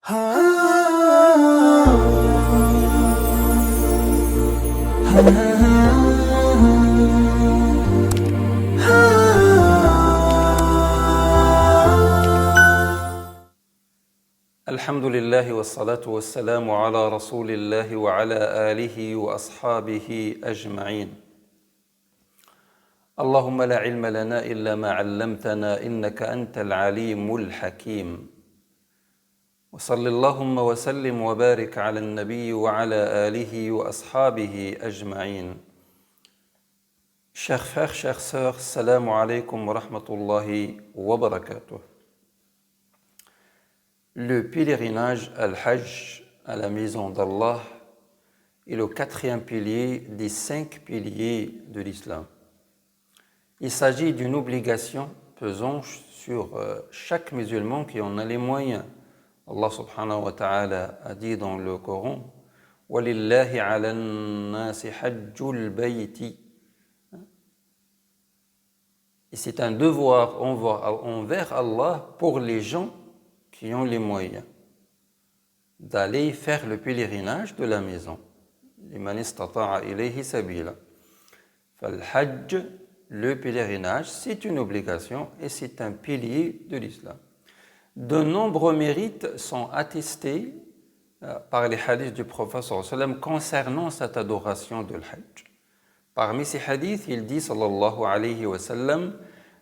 الحمد لله والصلاة والسلام على رسول الله وعلى آله وأصحابه أجمعين. اللهم لا علم لنا إلا ما علمتنا إنك أنت العليم الحكيم. وصل اللهم وسلم وبارك على النبي وعلى آله وأصحابه أجمعين. Chers frères, chères sœurs, salam alaykum wa rahmatullahi wa barakatuh. Le pèlerinage al-Hajj à la maison d'Allah est le quatrième pilier des 5 piliers de l'islam. Il s'agit d'une obligation pesant sur chaque musulman qui en a les moyens. Allah subhanahu wa ta'ala a dit dans le Coran « وَلِلَّهِ عَلَى النَّاسِ حَجُّ الْبَيْتِ » Et c'est un devoir envers Allah pour les gens qui ont les moyens d'aller faire le pèlerinage de la maison. لِمَنِ اسْتَطَاعَ إِلَيْهِ سَبِيلًا. فالحج, le pèlerinage, c'est une obligation et c'est un pilier de l'islam. De nombreux mérites sont attestés par les hadiths du prophète sallallahu alayhi wa sallam concernant cette adoration de l'Hajj. Parmi ces hadiths, il dit sallallahu alayhi wa sallam,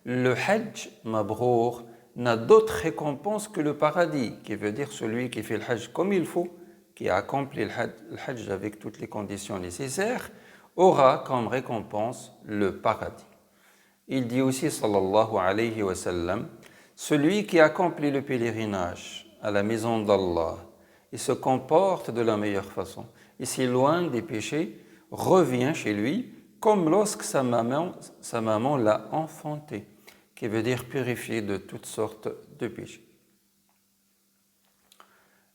le Hajj mabrour n'a d'autre récompense que le paradis, qui veut dire celui qui fait le Hajj comme il faut, qui a accompli le Hajj avec toutes les conditions nécessaires, aura comme récompense le paradis. Il dit aussi sallallahu alayhi wa sallam, celui qui accomplit le pèlerinage à la maison d'Allah et se comporte de la meilleure façon et s'éloigne des péchés, revient chez lui comme lorsque sa maman l'a enfanté, qui veut dire purifié de toutes sortes de péchés.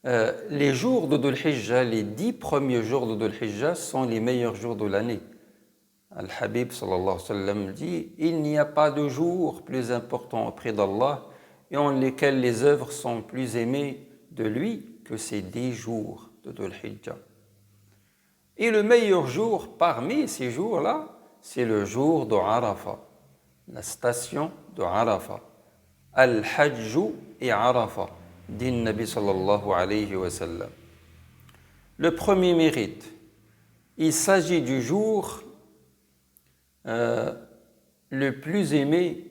Les jours de Dhul Hijjah, les 10 premiers jours de Dhul Hijjah sont les meilleurs jours de l'année. Al-Habib sallallahu alayhi wa sallam dit, il n'y a pas de jour plus important auprès d'Allah et en lesquels les œuvres sont plus aimées de lui que ces 10 jours de Dhul Hijjah. Et le meilleur jour parmi ces jours-là, c'est le jour de Arafah, la station de Arafah. Al-Hajju et Arafah, dit le Nabi sallallahu alayhi wa sallam. Le premier mérite, il s'agit du jour le plus aimé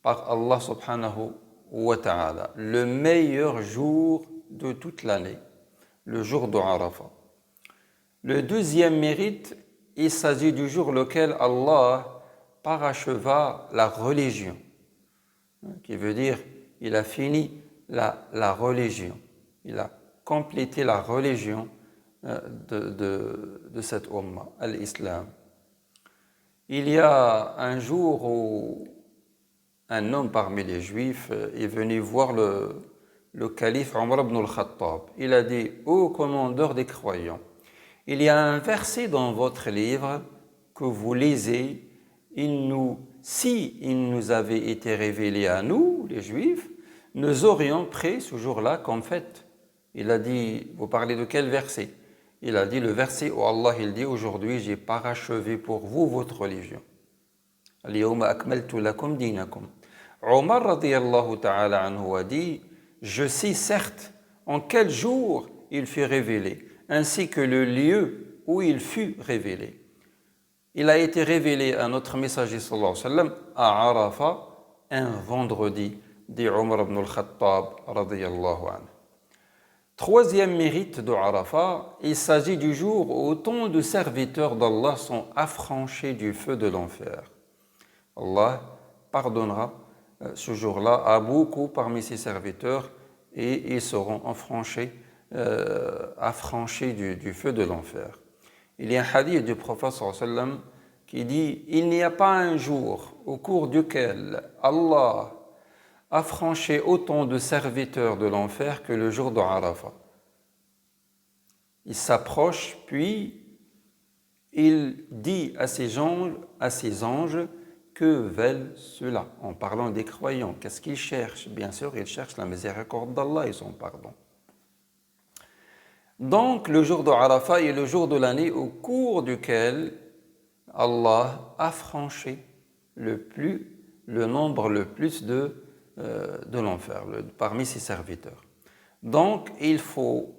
par Allah subhanahu wa ta'ala, le meilleur jour de toute l'année, le jour de Arafah. Le deuxième mérite, il s'agit du jour lequel Allah paracheva la religion, qui veut dire il a fini la religion, il a complété la religion de cette Ummah, l'Islam. Il y a un jour où un homme parmi les Juifs est venu voir le calife Omar ibn al-Khattab. Il a dit « Ô commandeur des croyants, il y a un verset dans votre livre que vous lisez, si il nous avait été révélé à nous, les Juifs, nous aurions pris ce jour-là comme fête. » Il a dit « Vous parlez de quel verset ?» Il a dit le verset où Allah il dit « Aujourd'hui, j'ai parachevé pour vous votre religion. » Al-yawma akmaltu lakum dinakum. Omar radiyallahu ta'ala anhu a dit « Je sais certes en quel jour il fut révélé, ainsi que le lieu où il fut révélé. » Il a été révélé à notre messager sallallahu alayhi wa sallam à Arafah un vendredi, dit Omar ibn al-Khattab radiyallahu anhu. Troisième mérite de Arafah, il s'agit du jour où autant de serviteurs d'Allah sont affranchis du feu de l'enfer. Allah pardonnera ce jour-là à beaucoup parmi ses serviteurs et ils seront affranchis du feu de l'enfer. Il y a un hadith du prophète sallallahu alayhi wa sallam qui dit « Il n'y a pas un jour au cours duquel Allah affranchit autant de serviteurs de l'enfer que le jour de Arafah. » Il s'approche puis il dit à ses anges que veulent ceux-là en parlant des croyants. Qu'est-ce qu'ils cherchent? Bien sûr, ils cherchent la miséricorde d'Allah et son pardon. Donc le jour de Arafat est le jour de l'année au cours duquel Allah a franchi le nombre le plus de l'enfer parmi ses serviteurs. Donc il faut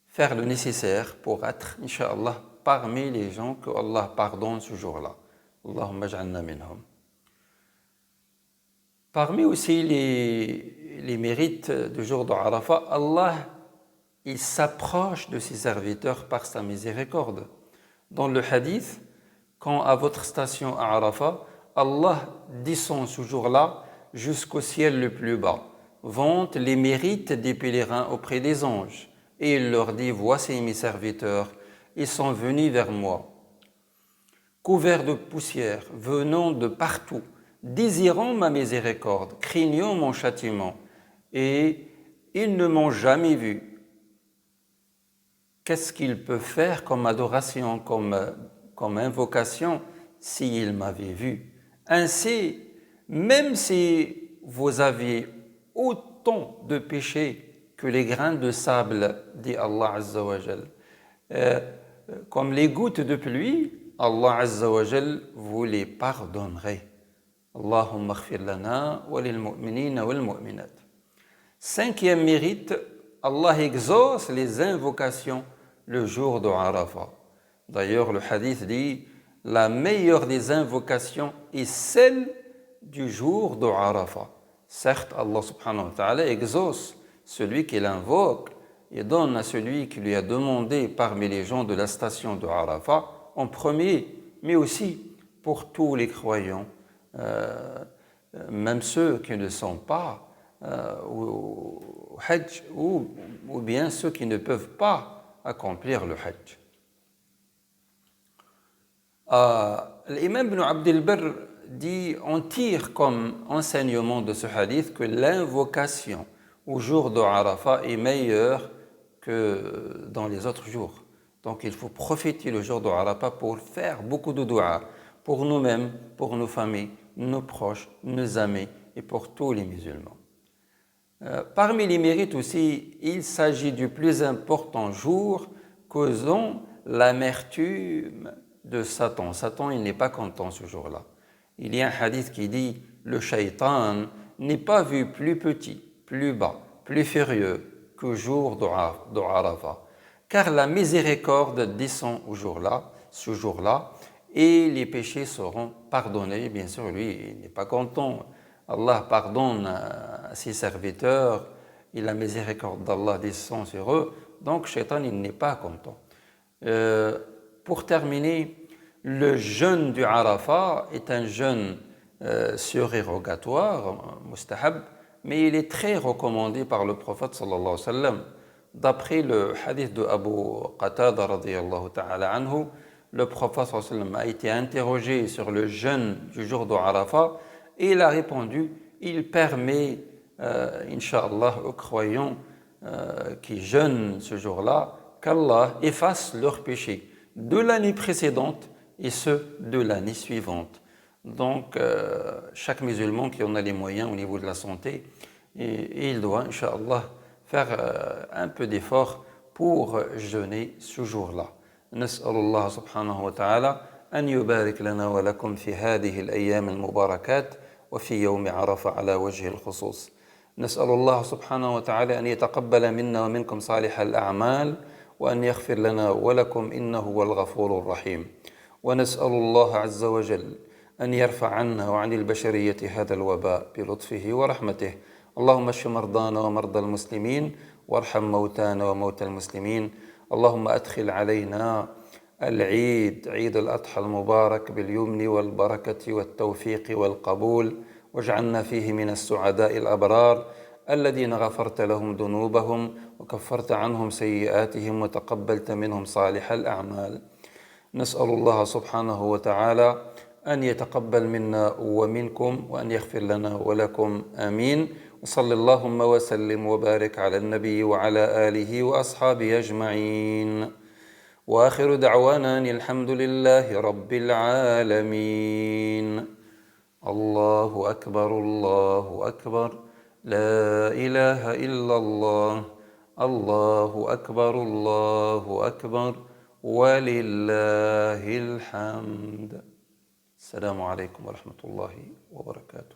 faire le nécessaire pour être, Inch'Allah, parmi les gens que Allah pardonne ce jour-là. Allahumma ja'alna minhum. Parmi aussi les mérites du jour de Arafat, Allah, il s'approche de ses serviteurs par sa miséricorde. Dans le hadith, quand à votre station à Arafat, Allah descend ce jour-là jusqu'au ciel le plus bas, vante les mérites des pèlerins auprès des anges, et il leur dit, voici mes serviteurs, ils sont venus vers moi, couverts de poussière, venant de partout, désirant ma miséricorde, craignant mon châtiment, et ils ne m'ont jamais vu. Qu'est-ce qu'ils peuvent faire comme adoration, comme invocation, s'ils m'avaient vu? Ainsi, même si vous aviez autant de péchés que les grains de sable, dit Allah Azza wa Jal, comme les gouttes de pluie, Allah Azza wa Jal vous les pardonnerait. Allahumma khfir lana wa lil mu'minina wal mu'minat. Cinquième mérite, Allah exauce les invocations le jour de Arafat. D'ailleurs, le hadith dit, la meilleure des invocations est celle du jour de Arafat. Certes, Allah subhanahu wa ta'ala exauce celui qui l'invoque et donne à celui qui lui a demandé parmi les gens de la station de Arafat en premier, mais aussi pour tous les croyants, même ceux qui ne sont pas au Hajj ou bien ceux qui ne peuvent pas accomplir le Hajj. L'imam Ibn Abd al-Barr dit, on tire comme enseignement de ce hadith que l'invocation au jour de Arafat est meilleure que dans les autres jours. Donc il faut profiter le jour de Arafat pour faire beaucoup de dua pour nous-mêmes, pour nos familles, nos proches, nos amis et pour tous les musulmans. Parmi les mérites aussi, il s'agit du plus important jour causant l'amertume de Satan. Satan, il n'est pas content ce jour-là. Il y a un hadith qui dit, le shaitan n'est pas vu plus petit, plus bas, plus furieux qu'au jour de Arafat. Car la miséricorde descend ce jour-là, et les péchés seront pardonnés. Bien sûr, lui, il n'est pas content. Allah pardonne à ses serviteurs et la miséricorde d'Allah descend sur eux. Donc, Shaitan, il n'est pas content. Pour terminer, le jeûne du Arafat est un jeûne surérogatoire, mustahab, mais il est très recommandé par le prophète sallallahu alayhi wa sallam. D'après le hadith de Abu Qatada radiyallahu ta'ala anhu, le prophète sallallahu alayhi wa sallam a été interrogé sur le jeûne du jour de Arafat et il a répondu, il permet, Inch'Allah, aux croyants qui jeûnent ce jour-là, qu'Allah efface leurs péchés de l'année précédente et ceux de l'année suivante. Donc, chaque musulman qui en a les moyens au niveau de la santé, et il doit, Inch'Allah, faire un peu d'effort pour jeûner ce jour-là. نسأل الله سبحانه وتعالى أن يبارك لنا ولكم في هذه الأيام المباركات وفي يوم عرفة على وجه الخصوص. نسأل الله سبحانه وتعالى أن يتقبل منا ومنكم صالح الأعمال وأن يغفر لنا ولكم إنه هو الغفور الرحيم. ونسأل الله عز وجل أن يرفع عنا وعن البشرية هذا الوباء بلطفه ورحمته. اللهم اشف مرضانا ومرضى المسلمين وارحم موتانا وموتى المسلمين. اللهم أدخل علينا العيد عيد الأضحى المبارك باليمن والبركة والتوفيق والقبول واجعلنا فيه من السعداء الأبرار الذين غفرت لهم ذنوبهم وكفرت عنهم سيئاتهم وتقبلت منهم صالح الأعمال. نسأل الله سبحانه وتعالى أن يتقبل منا ومنكم وأن يغفر لنا ولكم آمين. وصل اللهم وسلم وبارك على النبي وعلى آله وأصحابه أجمعين. وآخر دعوانا الحمد لله رب العالمين. الله أكبر الله أكبر لا إله إلا الله الله أكبر الله أكبر ولله الحمد. السلام عليكم ورحمة الله وبركاته.